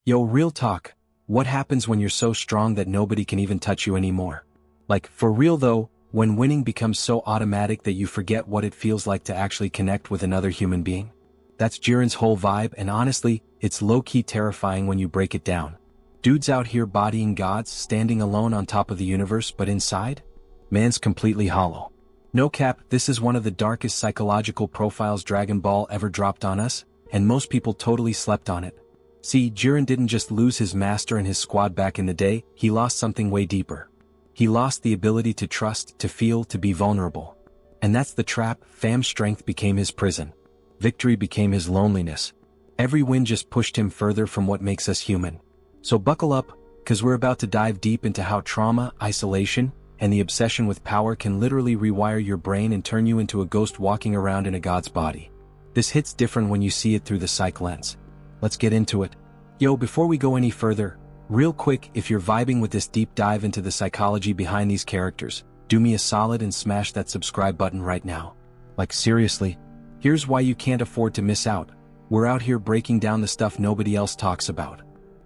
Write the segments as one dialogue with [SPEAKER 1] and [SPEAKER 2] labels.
[SPEAKER 1] Yo, real talk, what happens when you're so strong that nobody can even touch you anymore? Like, for real though, when winning becomes so automatic that you forget what it feels like to actually connect with another human being? That's Jiren's whole vibe, and honestly, it's low-key terrifying when you break it down. Dude's out here bodying gods, standing alone on top of the universe, but inside? Man's completely hollow. No cap, this is one of the darkest psychological profiles Dragon Ball ever dropped on us, and most people totally slept on it. See, Jiren didn't just lose his master and his squad back in the day, he lost something way deeper. He lost the ability to trust, to feel, to be vulnerable. And that's the trap. Fam's strength became his prison. Victory became his loneliness. Every win just pushed him further from what makes us human. So buckle up, cause we're about to dive deep into how trauma, isolation, and the obsession with power can literally rewire your brain and turn you into a ghost walking around in a god's body. This hits different when you see it through the psych lens. Let's get into it. Yo, before we go any further, real quick, if you're vibing with this deep dive into the psychology behind these characters, do me a solid and smash that subscribe button right now. Like seriously, here's why you can't afford to miss out. We're out here breaking down the stuff nobody else talks about.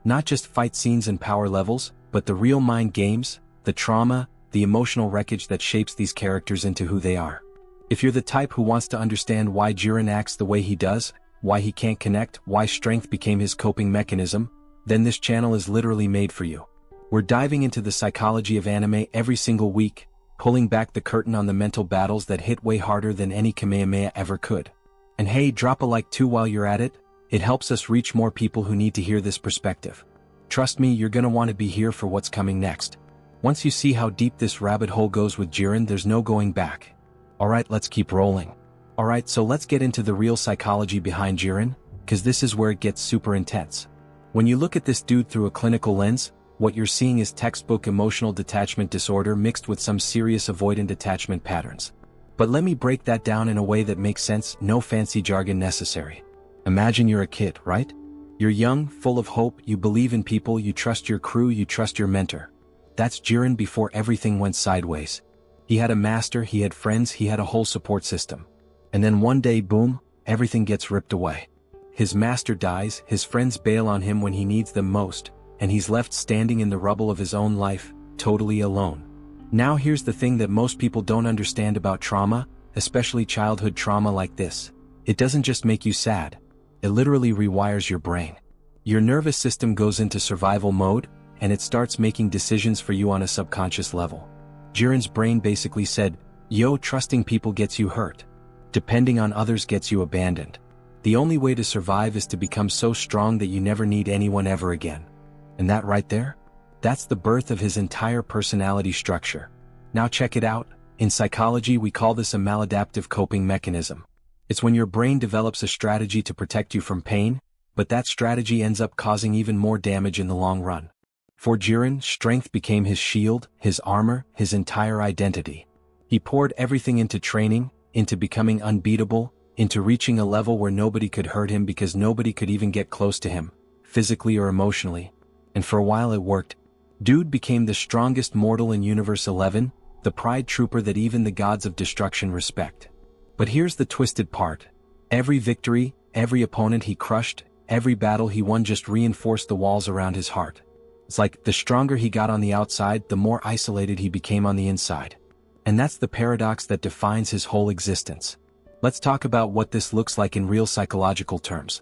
[SPEAKER 1] Not just fight scenes and power levels, but the real mind games, the trauma, the emotional wreckage that shapes these characters into who they are. If you're the type who wants to understand why Jiren acts the way he does, why he can't connect, why strength became his coping mechanism, then this channel is literally made for you. We're diving into the psychology of anime every single week, pulling back the curtain on the mental battles that hit way harder than any Kamehameha ever could. And hey, drop a like too while you're at it. It helps us reach more people who need to hear this perspective. Trust me, you're gonna want to be here for what's coming next. Once you see how deep this rabbit hole goes with Jiren, there's no going back. Alright, let's keep rolling. Alright, so let's get into the real psychology behind Jiren, cause this is where it gets super intense. When you look at this dude through a clinical lens, what you're seeing is textbook emotional detachment disorder mixed with some serious avoidant attachment patterns. But let me break that down in a way that makes sense, no fancy jargon necessary. Imagine you're a kid, right? You're young, full of hope, you believe in people, you trust your crew, you trust your mentor. That's Jiren before everything went sideways. He had a master, he had friends, he had a whole support system. And then one day, boom, everything gets ripped away. His master dies, his friends bail on him when he needs them most, and he's left standing in the rubble of his own life, totally alone. Now here's the thing that most people don't understand about trauma, especially childhood trauma like this. It doesn't just make you sad. It literally rewires your brain. Your nervous system goes into survival mode, and it starts making decisions for you on a subconscious level. Jiren's brain basically said, yo, trusting people gets you hurt. Depending on others gets you abandoned. The only way to survive is to become so strong that you never need anyone ever again. And that right there? That's the birth of his entire personality structure. Now check it out. In psychology, we call this a maladaptive coping mechanism. It's when your brain develops a strategy to protect you from pain, but that strategy ends up causing even more damage in the long run. For Jiren, strength became his shield, his armor, his entire identity. He poured everything into training, into becoming unbeatable, into reaching a level where nobody could hurt him because nobody could even get close to him, physically or emotionally. And for a while it worked. Dude became the strongest mortal in Universe 11, the pride trooper that even the gods of destruction respect. But here's the twisted part. Every victory, every opponent he crushed, every battle he won just reinforced the walls around his heart. It's like the stronger he got on the outside, the more isolated he became on the inside. And that's the paradox that defines his whole existence. Let's talk about what this looks like in real psychological terms.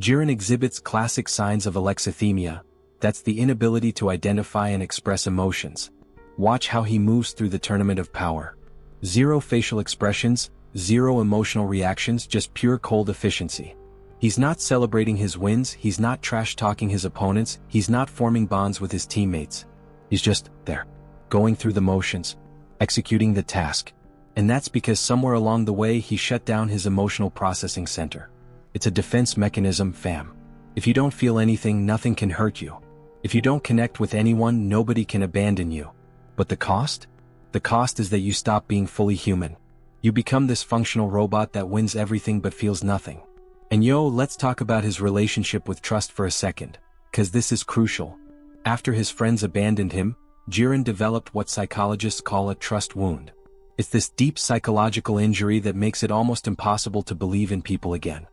[SPEAKER 1] Jiren exhibits classic signs of alexithymia. That's the inability to identify and express emotions. Watch how he moves through the tournament of power. Zero facial expressions, zero emotional reactions, just pure cold efficiency. He's not celebrating his wins, he's not trash-talking his opponents, he's not forming bonds with his teammates. He's just there, going through the motions, executing the task. And that's because somewhere along the way he shut down his emotional processing center. It's a defense mechanism, fam. If you don't feel anything, nothing can hurt you. If you don't connect with anyone, nobody can abandon you. But the cost? The cost is that you stop being fully human. You become this functional robot that wins everything but feels nothing. And yo, let's talk about his relationship with trust for a second, cause this is crucial. After his friends abandoned him, Jiren developed what psychologists call a trust wound. It's this deep psychological injury that makes it almost impossible to believe in people again.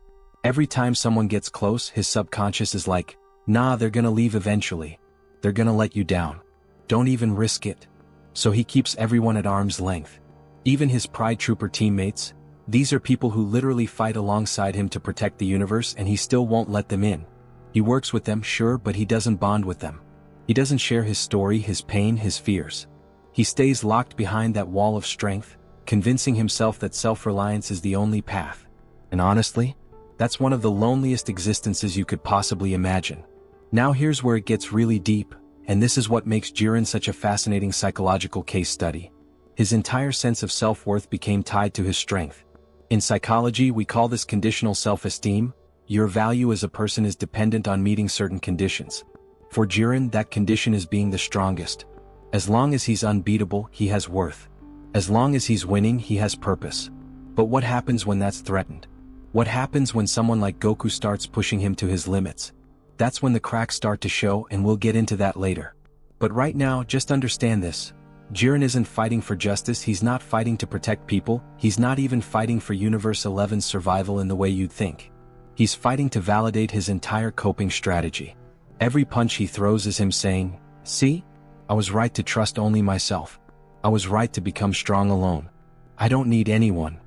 [SPEAKER 1] Every time someone gets close, his subconscious is like, Nah, they're gonna leave eventually. They're gonna let you down. Don't even risk it. So he keeps everyone at arm's length. Even his Pride Trooper teammates. These are people who literally fight alongside him to protect the universe, and he still won't let them in. He works with them, sure, but he doesn't bond with them. He doesn't share his story, his pain, his fears. He stays locked behind that wall of strength, convincing himself that self-reliance is the only path. And honestly, that's one of the loneliest existences you could possibly imagine. Now here's where it gets really deep, and this is what makes Jiren such a fascinating psychological case study. His entire sense of self-worth became tied to his strength. In psychology, we call this conditional self-esteem. Your value as a person is dependent on meeting certain conditions. For Jiren, that condition is being the strongest. As long as he's unbeatable, he has worth. As long as he's winning, he has purpose. But what happens when that's threatened? What happens when someone like Goku starts pushing him to his limits? That's when the cracks start to show, and we'll get into that later. But right now, just understand this. Jiren isn't fighting for justice, he's not fighting to protect people, he's not even fighting for Universe 11's survival in the way you'd think. He's fighting to validate his entire coping strategy. Every punch he throws is him saying, "See? I was right to trust only myself. I was right to become strong alone. I don't need anyone."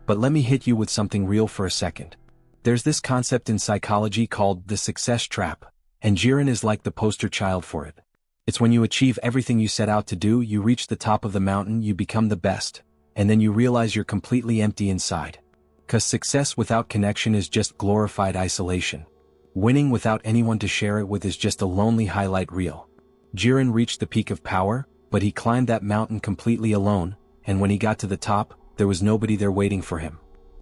[SPEAKER 1] But let me hit you with something real for a second. There's this concept in psychology called the success trap, and Jiren is like the poster child for it. It's when you achieve everything you set out to do, you reach the top of the mountain, you become the best, and then you realize you're completely empty inside. 'Cause success without connection is just glorified isolation. Winning without anyone to share it with is just a lonely highlight reel. Jiren reached the peak of power, but he climbed that mountain completely alone, and when he got to the top, there was nobody there waiting for him.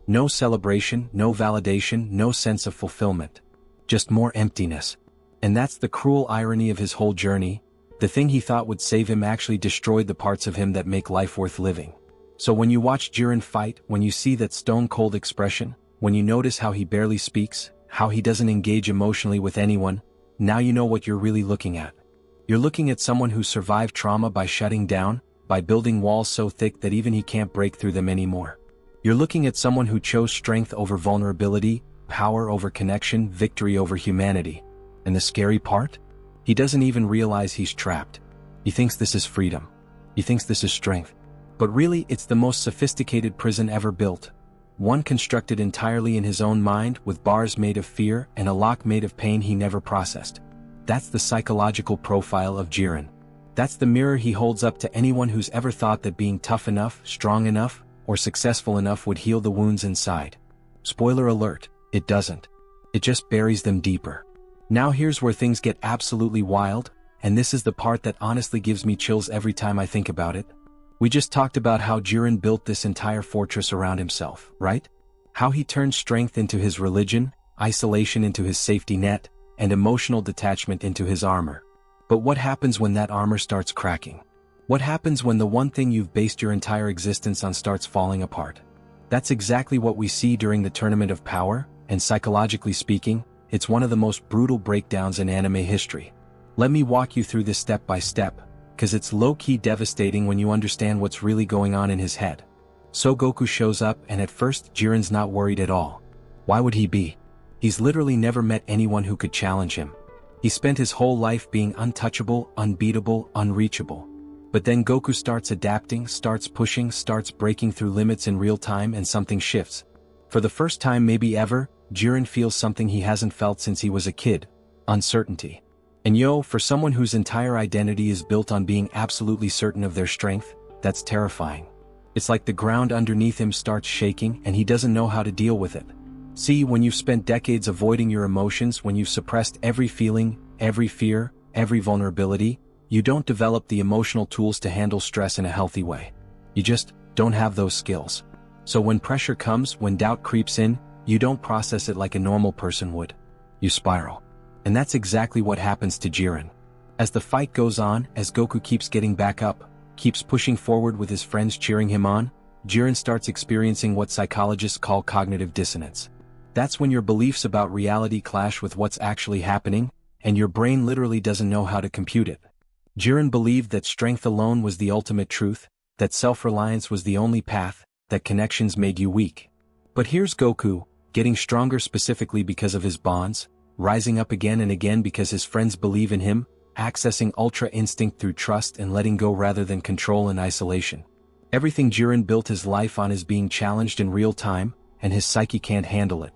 [SPEAKER 1] No celebration, no validation, no sense of fulfillment. Just more emptiness. And that's the cruel irony of his whole journey. The thing he thought would save him actually destroyed the parts of him that make life worth living. So when you watch Jiren fight, when you see that stone-cold expression, when you notice how he barely speaks, how he doesn't engage emotionally with anyone, now you know what you're really looking at. You're looking at someone who survived trauma by shutting down, by building walls so thick that even he can't break through them anymore. You're looking at someone who chose strength over vulnerability, power over connection, victory over humanity. And the scary part? He doesn't even realize he's trapped. He thinks this is freedom. He thinks this is strength. But really, it's the most sophisticated prison ever built. One constructed entirely in his own mind, with bars made of fear and a lock made of pain he never processed. That's the psychological profile of Jiren. That's the mirror he holds up to anyone who's ever thought that being tough enough, strong enough, or successful enough would heal the wounds inside. Spoiler alert, it doesn't. It just buries them deeper. Now here's where things get absolutely wild, and this is the part that honestly gives me chills every time I think about it. We just talked about how Jiren built this entire fortress around himself, right? How he turned strength into his religion, isolation into his safety net, and emotional detachment into his armor. But what happens when that armor starts cracking? What happens when the one thing you've based your entire existence on starts falling apart? That's exactly what we see during the Tournament of Power, and psychologically speaking, it's one of the most brutal breakdowns in anime history. Let me walk you through this step by step, cause it's low-key devastating when you understand what's really going on in his head. So Goku shows up, and at first Jiren's not worried at all. Why would he be? He's literally never met anyone who could challenge him. He spent his whole life being untouchable, unbeatable, unreachable. But then Goku starts adapting, starts pushing, starts breaking through limits in real time, and something shifts. For the first time maybe ever, Jiren feels something he hasn't felt since he was a kid: uncertainty. And for someone whose entire identity is built on being absolutely certain of their strength, that's terrifying. It's like the ground underneath him starts shaking and he doesn't know how to deal with it. See, when you've spent decades avoiding your emotions, when you've suppressed every feeling, every fear, every vulnerability, you don't develop the emotional tools to handle stress in a healthy way. You just don't have those skills. So when pressure comes, when doubt creeps in, you don't process it like a normal person would. You spiral. And that's exactly what happens to Jiren. As the fight goes on, as Goku keeps getting back up, keeps pushing forward with his friends cheering him on, Jiren starts experiencing what psychologists call cognitive dissonance. That's when your beliefs about reality clash with what's actually happening, and your brain literally doesn't know how to compute it. Jiren believed that strength alone was the ultimate truth, that self-reliance was the only path, that connections made you weak. But here's Goku, getting stronger specifically because of his bonds, rising up again and again because his friends believe in him, accessing ultra instinct through trust and letting go rather than control and isolation. Everything Jiren built his life on is being challenged in real time, and his psyche can't handle it.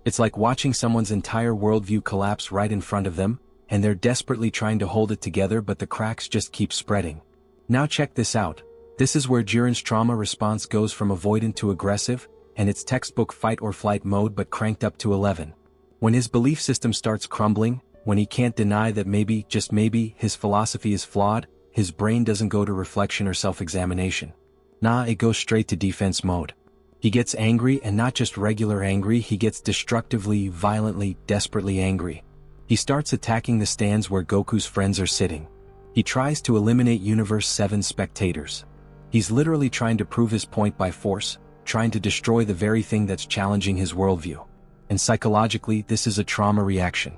[SPEAKER 1] It's like watching someone's entire worldview collapse right in front of them, and they're desperately trying to hold it together but the cracks just keep spreading. Now check this out. This is where Jiren's trauma response goes from avoidant to aggressive, and it's textbook fight or flight mode but cranked up to 11. When his belief system starts crumbling, when he can't deny that maybe, just maybe, his philosophy is flawed, his brain doesn't go to reflection or self-examination. Nah, it goes straight to defense mode. He gets angry, and not just regular angry, he gets destructively, violently, desperately angry. He starts attacking the stands where Goku's friends are sitting. He tries to eliminate Universe 7 spectators. He's literally trying to prove his point by force, trying to destroy the very thing that's challenging his worldview. And psychologically, this is a trauma reaction.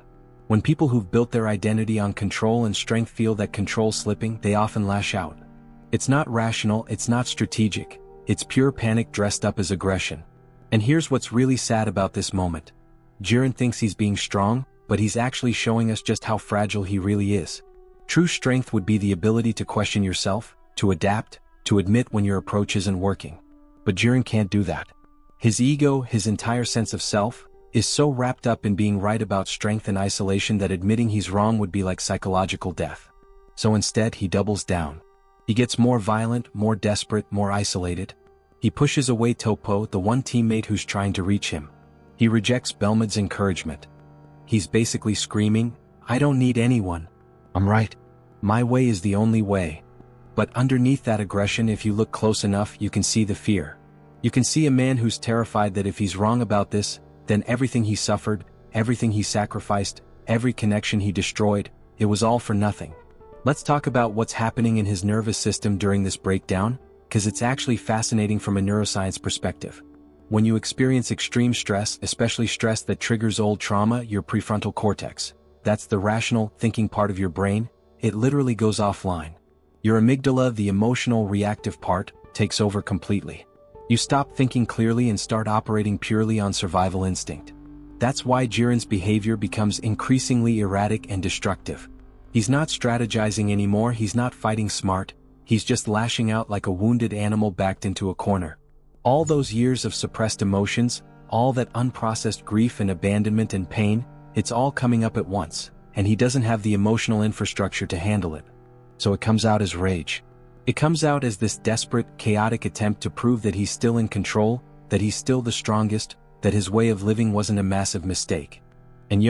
[SPEAKER 1] When people who've built their identity on control and strength feel that control slipping, they often lash out. It's not rational, it's not strategic, it's pure panic dressed up as aggression. And here's what's really sad about this moment. Jiren thinks he's being strong, but he's actually showing us just how fragile he really is. True strength would be the ability to question yourself, to adapt, to admit when your approach isn't working. But Jiren can't do that. His ego, his entire sense of self, is so wrapped up in being right about strength and isolation that admitting he's wrong would be like psychological death. So instead, he doubles down. He gets more violent, more desperate, more isolated. He pushes away Toppo, the one teammate who's trying to reach him. He rejects Belmod's encouragement. He's basically screaming, "I don't need anyone. I'm right. My way is the only way." But underneath that aggression, if you look close enough, you can see the fear. You can see a man who's terrified that if he's wrong about this, then everything he suffered, everything he sacrificed, every connection he destroyed, it was all for nothing. Let's talk about what's happening in his nervous system during this breakdown, because it's actually fascinating from a neuroscience perspective. When you experience extreme stress, especially stress that triggers old trauma, your prefrontal cortex, that's the rational, thinking part of your brain, it literally goes offline. Your amygdala, the emotional, reactive part, takes over completely. You stop thinking clearly and start operating purely on survival instinct. That's why Jiren's behavior becomes increasingly erratic and destructive. He's not strategizing anymore, he's not fighting smart, he's just lashing out like a wounded animal backed into a corner. All those years of suppressed emotions, all that unprocessed grief and abandonment and pain, it's all coming up at once, and he doesn't have the emotional infrastructure to handle it. So it comes out as rage. It comes out as this desperate, chaotic attempt to prove that he's still in control, that he's still the strongest, that his way of living wasn't a massive mistake. And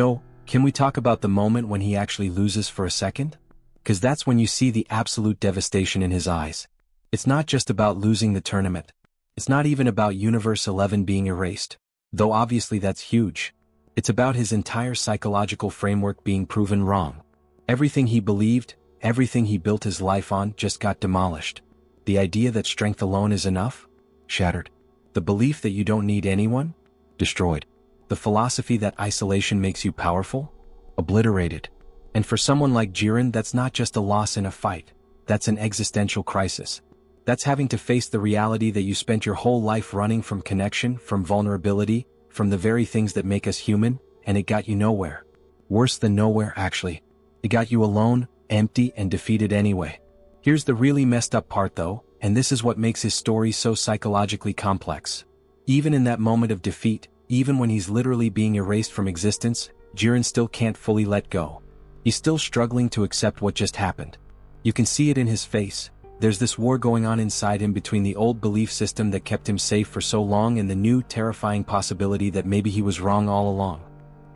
[SPEAKER 1] can we talk about the moment when he actually loses for a second? 'Cause that's when you see the absolute devastation in his eyes. It's not just about losing the tournament. It's not even about Universe 11 being erased, though obviously that's huge. It's about his entire psychological framework being proven wrong. Everything he believed, everything he built his life on just got demolished. The idea that strength alone is enough? Shattered. The belief that you don't need anyone? Destroyed. The philosophy that isolation makes you powerful? Obliterated. And for someone like Jiren, that's not just a loss in a fight. That's an existential crisis. That's having to face the reality that you spent your whole life running from connection, from vulnerability, from the very things that make us human, and it got you nowhere. Worse than nowhere, actually. It got you alone, empty, and defeated anyway. Here's the really messed up part though, and this is what makes his story so psychologically complex. Even in that moment of defeat, even when he's literally being erased from existence, Jiren still can't fully let go. He's still struggling to accept what just happened. You can see it in his face. There's this war going on inside him between the old belief system that kept him safe for so long and the new, terrifying possibility that maybe he was wrong all along.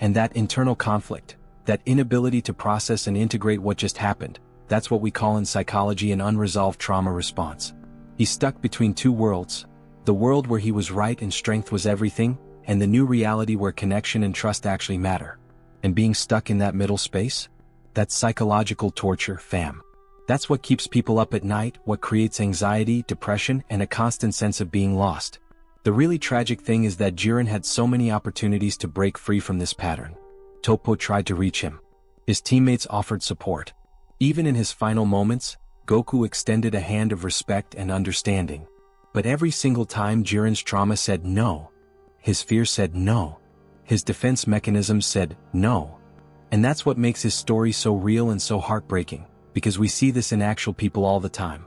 [SPEAKER 1] And that internal conflict, that inability to process and integrate what just happened, that's what we call in psychology an unresolved trauma response. He's stuck between two worlds. The world where he was right and strength was everything, and the new reality where connection and trust actually matter. And being stuck in that middle space? That's psychological torture, fam. That's what keeps people up at night, what creates anxiety, depression, and a constant sense of being lost. The really tragic thing is that Jiren had so many opportunities to break free from this pattern. Toppo tried to reach him. His teammates offered support. Even in his final moments, Goku extended a hand of respect and understanding. But every single time Jiren's trauma said no. His fear said no. His defense mechanisms said no. And that's what makes his story so real and so heartbreaking, because we see this in actual people all the time.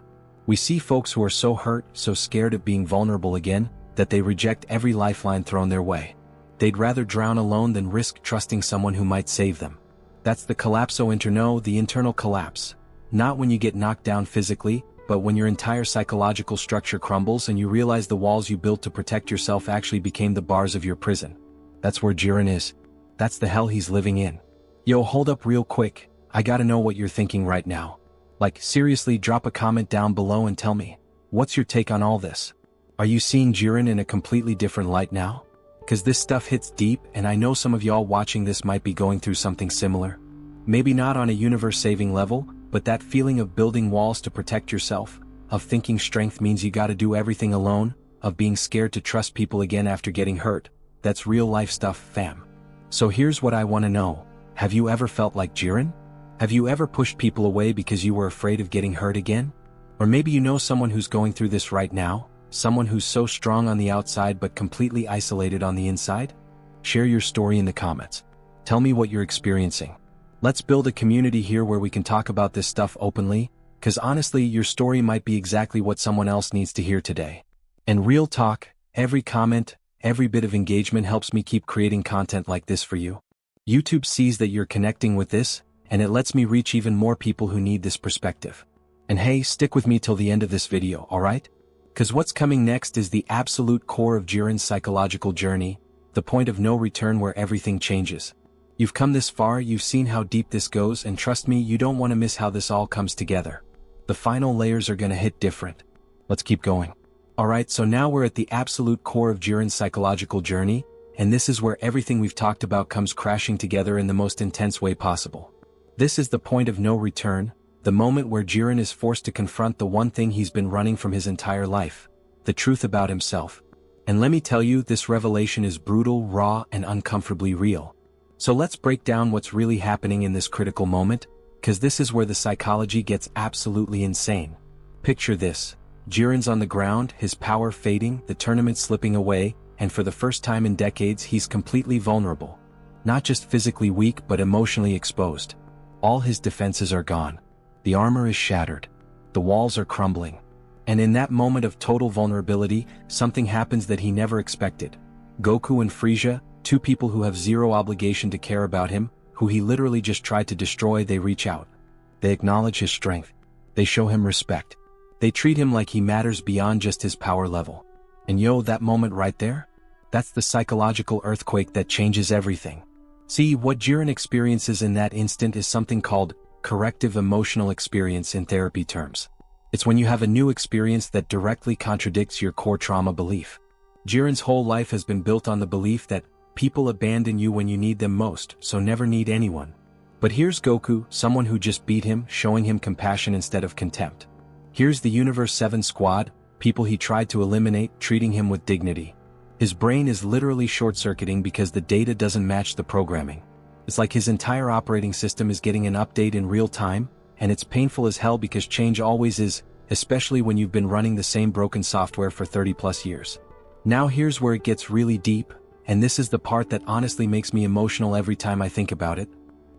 [SPEAKER 1] We see folks who are so hurt, so scared of being vulnerable again, that they reject every lifeline thrown their way. They'd rather drown alone than risk trusting someone who might save them. That's the collapso interno, the internal collapse. Not when you get knocked down physically, but when your entire psychological structure crumbles and you realize the walls you built to protect yourself actually became the bars of your prison. That's where Jiren is. That's the hell he's living in. Yo, hold up real quick, I gotta know what you're thinking right now. Like, seriously, drop a comment down below and tell me, what's your take on all this? Are you seeing Jiren in a completely different light now? Cause this stuff hits deep, and I know some of y'all watching this might be going through something similar. Maybe not on a universe-saving level, but that feeling of building walls to protect yourself, of thinking strength means you gotta do everything alone, of being scared to trust people again after getting hurt, that's real-life stuff, fam. So here's what I wanna know. Have you ever felt like Jiren? Have you ever pushed people away because you were afraid of getting hurt again? Or maybe you know someone who's going through this right now, someone who's so strong on the outside but completely isolated on the inside? Share your story in the comments. Tell me what you're experiencing. Let's build a community here where we can talk about this stuff openly, cause honestly, your story might be exactly what someone else needs to hear today. And real talk, every comment, every bit of engagement helps me keep creating content like this for you. YouTube sees that you're connecting with this, and it lets me reach even more people who need this perspective. And hey, stick with me till the end of this video, alright? Cause what's coming next is the absolute core of Jiren's psychological journey, the point of no return where everything changes. You've come this far, you've seen how deep this goes, and trust me, you don't want to miss how this all comes together. The final layers are gonna hit different. Let's keep going. Alright, so now we're at the absolute core of Jiren's psychological journey, and this is where everything we've talked about comes crashing together in the most intense way possible. This is the point of no return, the moment where Jiren is forced to confront the one thing he's been running from his entire life, the truth about himself. And let me tell you, this revelation is brutal, raw, and uncomfortably real. So let's break down what's really happening in this critical moment, cause this is where the psychology gets absolutely insane. Picture this. Jiren's on the ground, his power fading, the tournament slipping away, and for the first time in decades he's completely vulnerable. Not just physically weak but emotionally exposed. All his defenses are gone. The armor is shattered. The walls are crumbling. And in that moment of total vulnerability, something happens that he never expected. Goku and Frieza, two people who have zero obligation to care about him, who he literally just tried to destroy, they reach out. They acknowledge his strength. They show him respect. They treat him like he matters beyond just his power level. And yo, that moment right there? That's the psychological earthquake that changes everything. See, what Jiren experiences in that instant is something called corrective emotional experience in therapy terms. It's when you have a new experience that directly contradicts your core trauma belief. Jiren's whole life has been built on the belief that people abandon you when you need them most, so never need anyone. But here's Goku, someone who just beat him, showing him compassion instead of contempt. Here's the Universe 7 squad, people he tried to eliminate, treating him with dignity. His brain is literally short-circuiting because the data doesn't match the programming. It's like his entire operating system is getting an update in real time, and it's painful as hell because change always is, especially when you've been running the same broken software for 30+ years. Now here's where it gets really deep, and this is the part that honestly makes me emotional every time I think about it.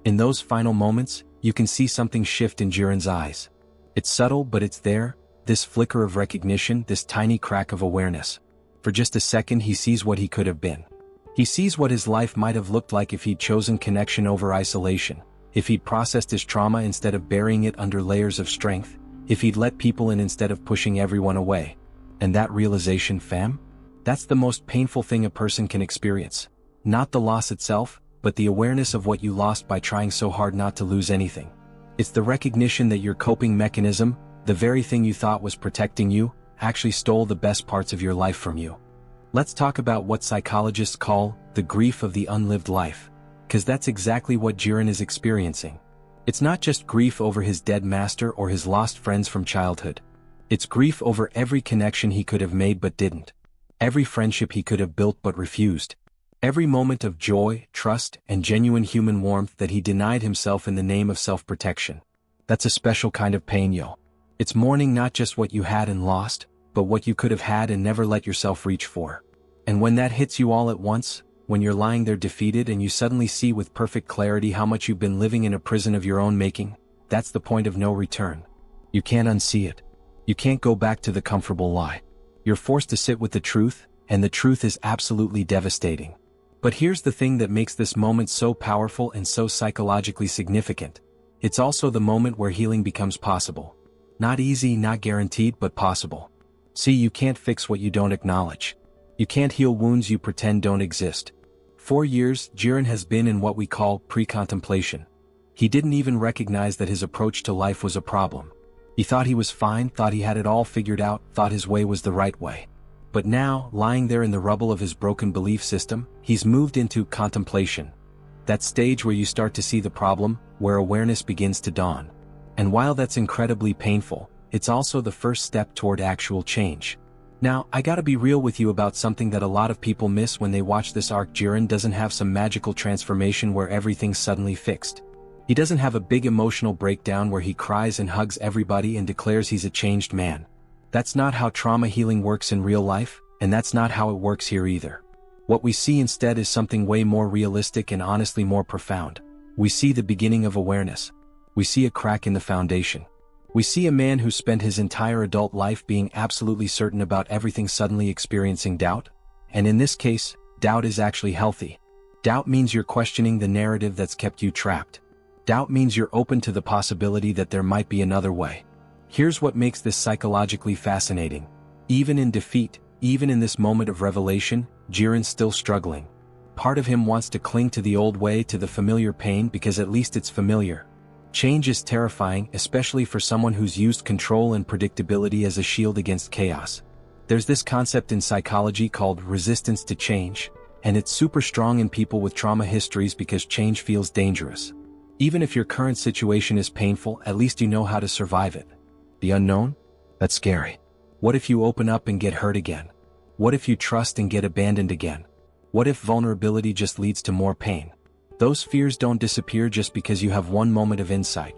[SPEAKER 1] In those final moments, you can see something shift in Jiren's eyes. It's subtle, but it's there, this flicker of recognition, this tiny crack of awareness. For just a second he sees what he could have been. He sees what his life might have looked like if he'd chosen connection over isolation, if he'd processed his trauma instead of burying it under layers of strength, if he'd let people in instead of pushing everyone away. And that realization, fam? That's the most painful thing a person can experience. Not the loss itself, but the awareness of what you lost by trying so hard not to lose anything. It's the recognition that your coping mechanism, the very thing you thought was protecting you, actually stole the best parts of your life from you. Let's talk about what psychologists call the grief of the unlived life, because that's exactly what Jiren is experiencing. It's not just grief over his dead master or his lost friends from childhood. It's grief over every connection he could have made but didn't. Every friendship he could have built but refused. Every moment of joy, trust, and genuine human warmth that he denied himself in the name of self-protection. That's a special kind of pain, yo. It's mourning not just what you had and lost, but what you could have had and never let yourself reach for. And when that hits you all at once, when you're lying there defeated and you suddenly see with perfect clarity how much you've been living in a prison of your own making, that's the point of no return. You can't unsee it. You can't go back to the comfortable lie. You're forced to sit with the truth, and the truth is absolutely devastating. But here's the thing that makes this moment so powerful and so psychologically significant. It's also the moment where healing becomes possible. Not easy, not guaranteed, but possible. See, you can't fix what you don't acknowledge. You can't heal wounds you pretend don't exist. 4 years, Jiren has been in what we call pre-contemplation. He didn't even recognize that his approach to life was a problem. He thought he was fine, thought he had it all figured out, thought his way was the right way. But now, lying there in the rubble of his broken belief system, he's moved into contemplation. That stage where you start to see the problem, where awareness begins to dawn. And while that's incredibly painful, it's also the first step toward actual change. Now, I gotta be real with you about something that a lot of people miss when they watch this arc. Jiren doesn't have some magical transformation where everything's suddenly fixed. He doesn't have a big emotional breakdown where he cries and hugs everybody and declares he's a changed man. That's not how trauma healing works in real life, and that's not how it works here either. What we see instead is something way more realistic and honestly more profound. We see the beginning of awareness. We see a crack in the foundation. We see a man who spent his entire adult life being absolutely certain about everything suddenly experiencing doubt. And in this case, doubt is actually healthy. Doubt means you're questioning the narrative that's kept you trapped. Doubt means you're open to the possibility that there might be another way. Here's what makes this psychologically fascinating. Even in defeat, even in this moment of revelation, Jiren's still struggling. Part of him wants to cling to the old way, to the familiar pain, because at least it's familiar. Change is terrifying, especially for someone who's used control and predictability as a shield against chaos. There's this concept in psychology called resistance to change, and it's super strong in people with trauma histories because change feels dangerous. Even if your current situation is painful, at least you know how to survive it. The unknown? That's scary. What if you open up and get hurt again? What if you trust and get abandoned again? What if vulnerability just leads to more pain? Those fears don't disappear just because you have one moment of insight.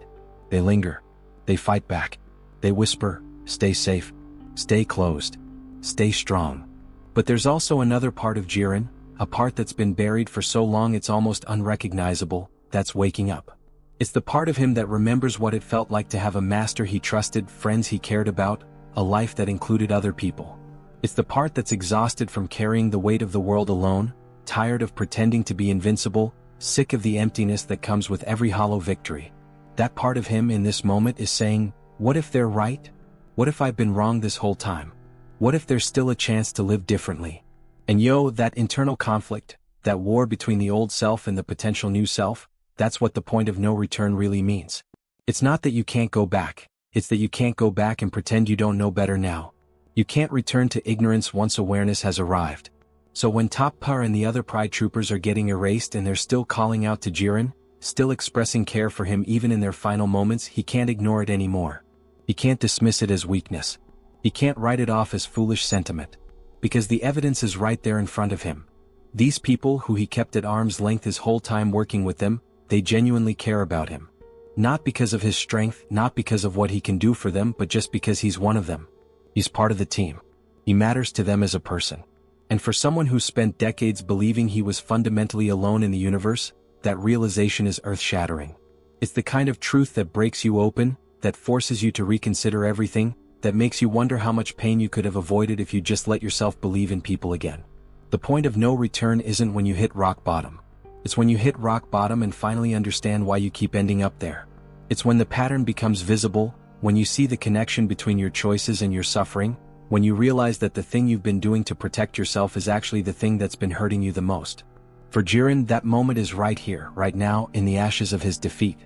[SPEAKER 1] They linger. They fight back. They whisper, stay safe, stay closed, stay strong. But there's also another part of Jiren, a part that's been buried for so long it's almost unrecognizable. That's waking up. It's the part of him that remembers what it felt like to have a master he trusted, friends he cared about, a life that included other people. It's the part that's exhausted from carrying the weight of the world alone, tired of pretending to be invincible, sick of the emptiness that comes with every hollow victory. That part of him in this moment is saying, what if they're right? What if I've been wrong this whole time? What if there's still a chance to live differently? And that internal conflict, that war between the old self and the potential new self, that's what the point of no return really means. It's not that you can't go back, it's that you can't go back and pretend you don't know better now. You can't return to ignorance once awareness has arrived. So when Top Par and the other Pride Troopers are getting erased and they're still calling out to Jiren, still expressing care for him even in their final moments, he can't ignore it anymore. He can't dismiss it as weakness. He can't write it off as foolish sentiment. Because the evidence is right there in front of him. These people who he kept at arm's length his whole time working with them, they genuinely care about him. Not because of his strength, not because of what he can do for them, but just because he's one of them. He's part of the team. He matters to them as a person. And for someone who spent decades believing he was fundamentally alone in the universe, that realization is earth-shattering. It's the kind of truth that breaks you open, that forces you to reconsider everything, that makes you wonder how much pain you could have avoided if you just let yourself believe in people again. The point of no return isn't when you hit rock bottom. It's when you hit rock bottom and finally understand why you keep ending up there. It's when the pattern becomes visible, when you see the connection between your choices and your suffering, when you realize that the thing you've been doing to protect yourself is actually the thing that's been hurting you the most. For Jiren, that moment is right here, right now, in the ashes of his defeat.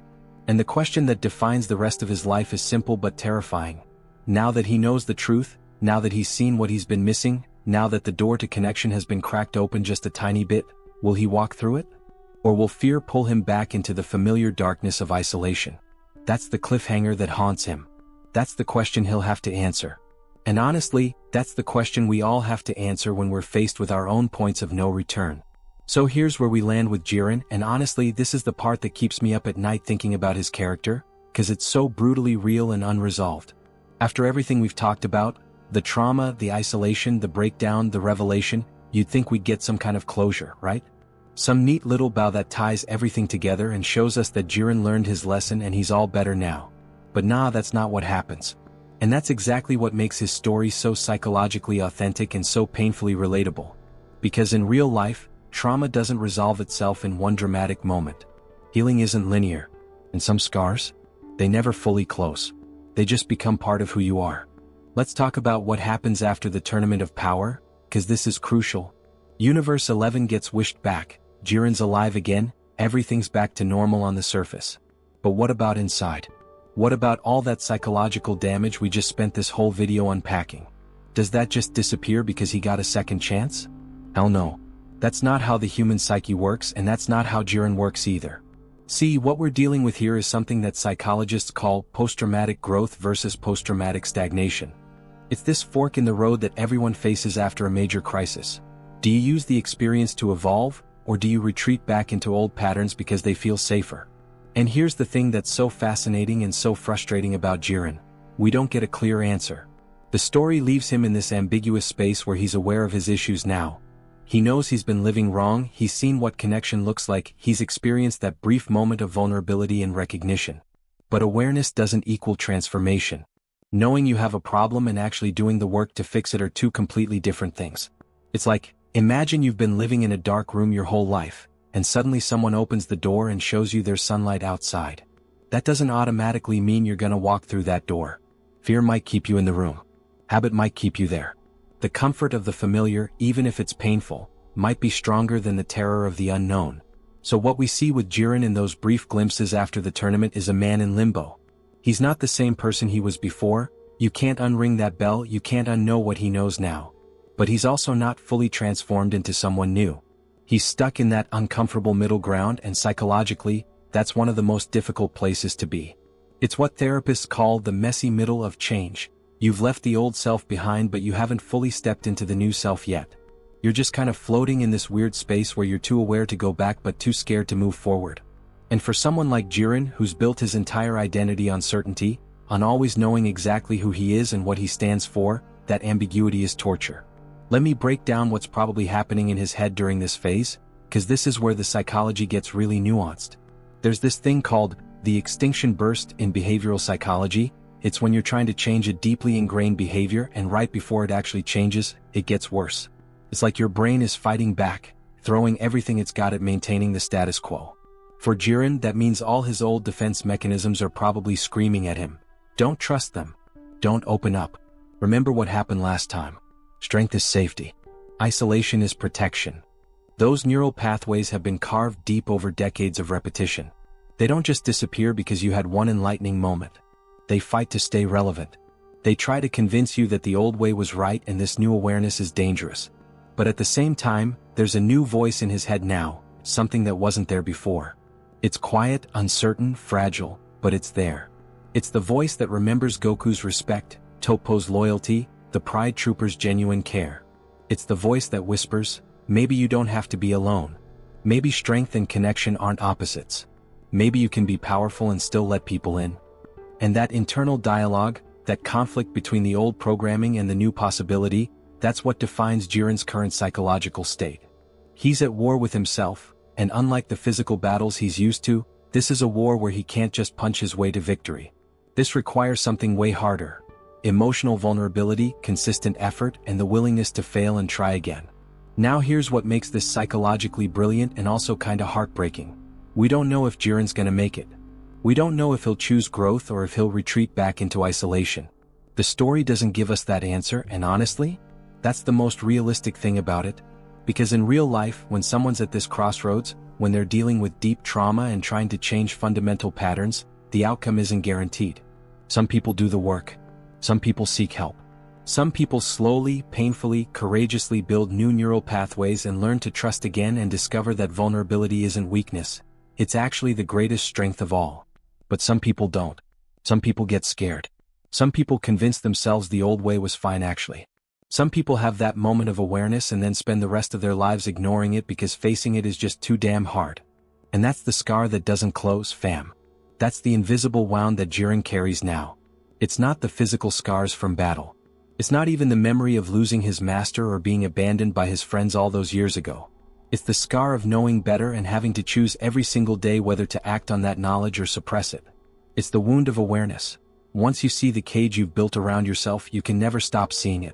[SPEAKER 1] And the question that defines the rest of his life is simple but terrifying. Now that he knows the truth, now that he's seen what he's been missing, now that the door to connection has been cracked open just a tiny bit, will he walk through it? Or will fear pull him back into the familiar darkness of isolation? That's the cliffhanger that haunts him. That's the question he'll have to answer. And honestly, that's the question we all have to answer when we're faced with our own points of no return. So here's where we land with Jiren, and honestly this is the part that keeps me up at night thinking about his character, cause it's so brutally real and unresolved. After everything we've talked about, the trauma, the isolation, the breakdown, the revelation, you'd think we'd get some kind of closure, right? Some neat little bow that ties everything together and shows us that Jiren learned his lesson and he's all better now. But nah, that's not what happens. And that's exactly what makes his story so psychologically authentic and so painfully relatable. Because in real life, trauma doesn't resolve itself in one dramatic moment. Healing isn't linear. And some scars? They never fully close. They just become part of who you are. Let's talk about what happens after the Tournament of Power, cause this is crucial. Universe 11 gets wished back, Jiren's alive again, everything's back to normal on the surface. But what about inside? What about all that psychological damage we just spent this whole video unpacking? Does that just disappear because he got a second chance? Hell no. That's not how the human psyche works, and that's not how Jiren works either. See, what we're dealing with here is something that psychologists call post-traumatic growth versus post-traumatic stagnation. It's this fork in the road that everyone faces after a major crisis. Do you use the experience to evolve, or do you retreat back into old patterns because they feel safer? And here's the thing that's so fascinating and so frustrating about Jiren. We don't get a clear answer. The story leaves him in this ambiguous space where he's aware of his issues now. He knows he's been living wrong, he's seen what connection looks like, he's experienced that brief moment of vulnerability and recognition. But awareness doesn't equal transformation. Knowing you have a problem and actually doing the work to fix it are two completely different things. It's like, imagine you've been living in a dark room your whole life, and suddenly someone opens the door and shows you there's sunlight outside. That doesn't automatically mean you're gonna walk through that door. Fear might keep you in the room. Habit might keep you there. The comfort of the familiar, even if it's painful, might be stronger than the terror of the unknown. So what we see with Jiren in those brief glimpses after the tournament is a man in limbo. He's not the same person he was before, you can't unring that bell, you can't unknow what he knows now. But he's also not fully transformed into someone new. He's stuck in that uncomfortable middle ground, and psychologically, that's one of the most difficult places to be. It's what therapists call the messy middle of change. You've left the old self behind, but you haven't fully stepped into the new self yet. You're just kind of floating in this weird space where you're too aware to go back but too scared to move forward. And for someone like Jiren, who's built his entire identity on certainty, on always knowing exactly who he is and what he stands for, that ambiguity is torture. Let me break down what's probably happening in his head during this phase, cause this is where the psychology gets really nuanced. There's this thing called the extinction burst in behavioral psychology. It's when you're trying to change a deeply ingrained behavior, and right before it actually changes, it gets worse. It's like your brain is fighting back, throwing everything it's got at maintaining the status quo. For Jiren, that means all his old defense mechanisms are probably screaming at him. Don't trust them. Don't open up. Remember what happened last time. Strength is safety. Isolation is protection. Those neural pathways have been carved deep over decades of repetition. They don't just disappear because you had one enlightening moment. They fight to stay relevant. They try to convince you that the old way was right and this new awareness is dangerous. But at the same time, there's a new voice in his head now, something that wasn't there before. It's quiet, uncertain, fragile, but it's there. It's the voice that remembers Goku's respect, Toppo's loyalty, the Pride Trooper's genuine care. It's the voice that whispers, maybe you don't have to be alone. Maybe strength and connection aren't opposites. Maybe you can be powerful and still let people in. And that internal dialogue, that conflict between the old programming and the new possibility, that's what defines Jiren's current psychological state. He's at war with himself, and unlike the physical battles he's used to, this is a war where he can't just punch his way to victory. This requires something way harder. Emotional vulnerability, consistent effort, and the willingness to fail and try again. Now here's what makes this psychologically brilliant and also kinda heartbreaking. We don't know if Jiren's gonna make it. We don't know if he'll choose growth or if he'll retreat back into isolation. The story doesn't give us that answer, and honestly, that's the most realistic thing about it. Because in real life, when someone's at this crossroads, when they're dealing with deep trauma and trying to change fundamental patterns, the outcome isn't guaranteed. Some people do the work. Some people seek help. Some people slowly, painfully, courageously build new neural pathways and learn to trust again and discover that vulnerability isn't weakness. It's actually the greatest strength of all. But some people don't. Some people get scared. Some people convince themselves the old way was fine actually. Some people have that moment of awareness and then spend the rest of their lives ignoring it because facing it is just too damn hard. And that's the scar that doesn't close, fam. That's the invisible wound that Jiren carries now. It's not the physical scars from battle. It's not even the memory of losing his master or being abandoned by his friends all those years ago. It's the scar of knowing better and having to choose every single day whether to act on that knowledge or suppress it. It's the wound of awareness. Once you see the cage you've built around yourself, you can never stop seeing it.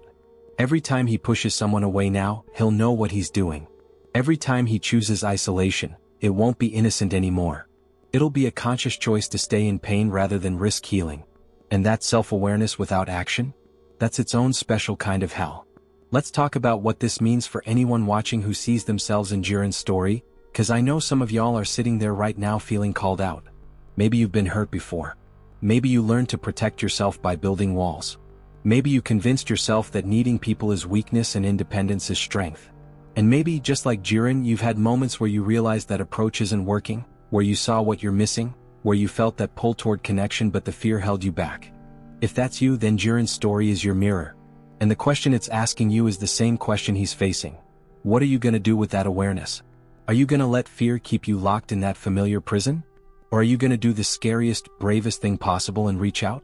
[SPEAKER 1] Every time he pushes someone away now, he'll know what he's doing. Every time he chooses isolation, it won't be innocent anymore. It'll be a conscious choice to stay in pain rather than risk healing. And that self-awareness without action? That's its own special kind of hell. Let's talk about what this means for anyone watching who sees themselves in Jiren's story, cause I know some of y'all are sitting there right now feeling called out. Maybe you've been hurt before. Maybe you learned to protect yourself by building walls. Maybe you convinced yourself that needing people is weakness and independence is strength. And maybe, just like Jiren, you've had moments where you realized that approach isn't working, where you saw what you're missing, where you felt that pull toward connection but the fear held you back. If that's you, then Jiren's story is your mirror. And the question it's asking you is the same question he's facing. What are you gonna do with that awareness? Are you gonna let fear keep you locked in that familiar prison? Or are you gonna do the scariest, bravest thing possible and reach out?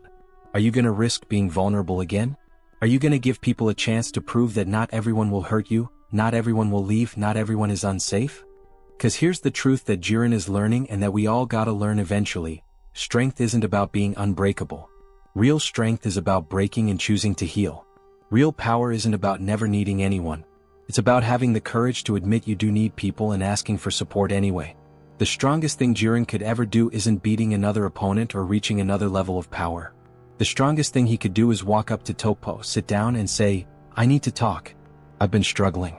[SPEAKER 1] Are you gonna risk being vulnerable again? Are you gonna give people a chance to prove that not everyone will hurt you, not everyone will leave, not everyone is unsafe? Cause here's the truth that Jiren is learning and that we all gotta learn eventually. Strength isn't about being unbreakable. Real strength is about breaking and choosing to heal. Real power isn't about never needing anyone. It's about having the courage to admit you do need people and asking for support anyway. The strongest thing Jiren could ever do isn't beating another opponent or reaching another level of power. The strongest thing he could do is walk up to Topo, sit down and say, I need to talk. I've been struggling.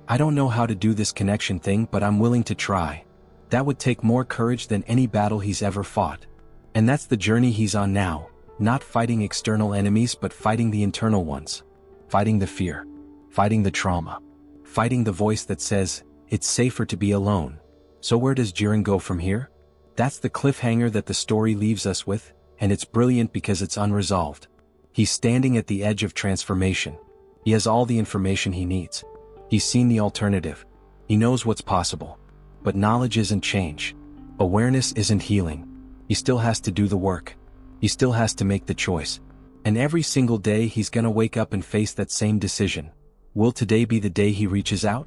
[SPEAKER 1] I don't know how to do this connection thing, but I'm willing to try. That would take more courage than any battle he's ever fought. And that's the journey he's on now, not fighting external enemies but fighting the internal ones. Fighting the fear. Fighting the trauma. Fighting the voice that says, it's safer to be alone. So where does Jiren go from here? That's the cliffhanger that the story leaves us with, and it's brilliant because it's unresolved. He's standing at the edge of transformation. He has all the information he needs. He's seen the alternative. He knows what's possible. But knowledge isn't change. Awareness isn't healing. He still has to do the work. He still has to make the choice. And every single day he's gonna wake up and face that same decision. Will today be the day he reaches out?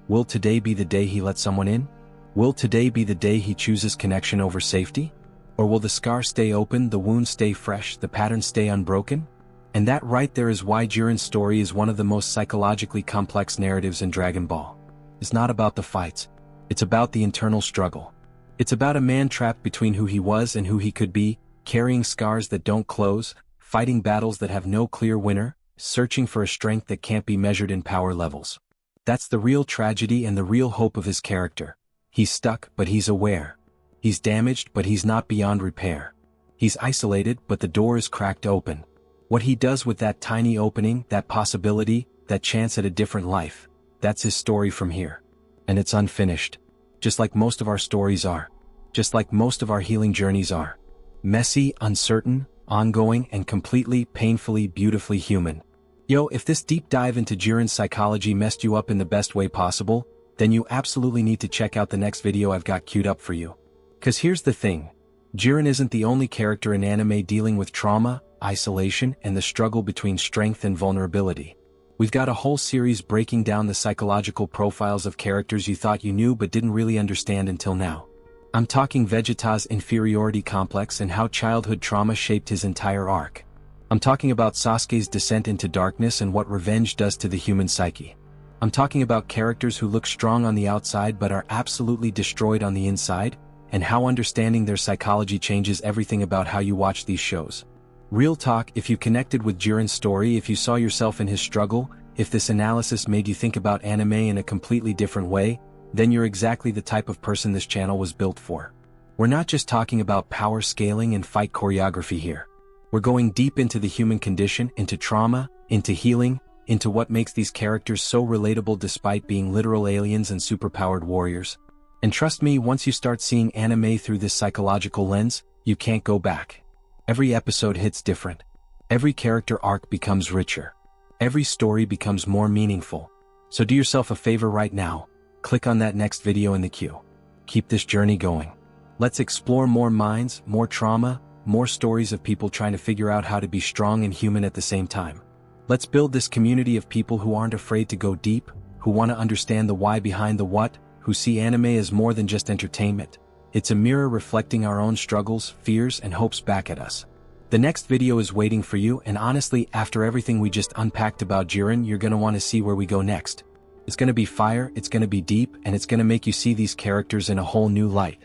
[SPEAKER 1] Will today be the day he lets someone in? Will today be the day he chooses connection over safety? Or will the scar stay open, the wound stay fresh, the pattern stay unbroken? And that right there is why Jiren's story is one of the most psychologically complex narratives in Dragon Ball. It's not about the fights. It's about the internal struggle. It's about a man trapped between who he was and who he could be, carrying scars that don't close, fighting battles that have no clear winner, searching for a strength that can't be measured in power levels. That's the real tragedy and the real hope of his character. He's stuck, but he's aware. He's damaged, but he's not beyond repair. He's isolated, but the door is cracked open. What he does with that tiny opening, that possibility, that chance at a different life, that's his story from here. And it's unfinished. Just like most of our stories are. Just like most of our healing journeys are. Messy, uncertain, ongoing, and completely, painfully, beautifully human. Yo, if this deep dive into Jiren's psychology messed you up in the best way possible, then you absolutely need to check out the next video I've got queued up for you. Cause here's the thing. Jiren isn't the only character in anime dealing with trauma, isolation, and the struggle between strength and vulnerability. We've got a whole series breaking down the psychological profiles of characters you thought you knew but didn't really understand until now. I'm talking Vegeta's inferiority complex and how childhood trauma shaped his entire arc. I'm talking about Sasuke's descent into darkness and what revenge does to the human psyche. I'm talking about characters who look strong on the outside but are absolutely destroyed on the inside, and how understanding their psychology changes everything about how you watch these shows. Real talk, if you connected with Jiren's story, if you saw yourself in his struggle, if this analysis made you think about anime in a completely different way, then you're exactly the type of person this channel was built for. We're not just talking about power scaling and fight choreography here. We're going deep into the human condition, into trauma, into healing, into what makes these characters so relatable despite being literal aliens and superpowered warriors. And trust me, once you start seeing anime through this psychological lens, you can't go back. Every episode hits different. Every character arc becomes richer. Every story becomes more meaningful. So do yourself a favor right now. Click on that next video in the queue. Keep this journey going. Let's explore more minds, more trauma, more stories of people trying to figure out how to be strong and human at the same time. Let's build this community of people who aren't afraid to go deep, who want to understand the why behind the what, who see anime as more than just entertainment. It's a mirror reflecting our own struggles, fears, and hopes back at us. The next video is waiting for you, and honestly, after everything we just unpacked about Jiren, you're gonna want to see where we go next. It's gonna be fire, it's gonna be deep, and it's gonna make you see these characters in a whole new light.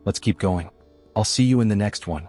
[SPEAKER 1] Let's keep going. I'll see you in the next one.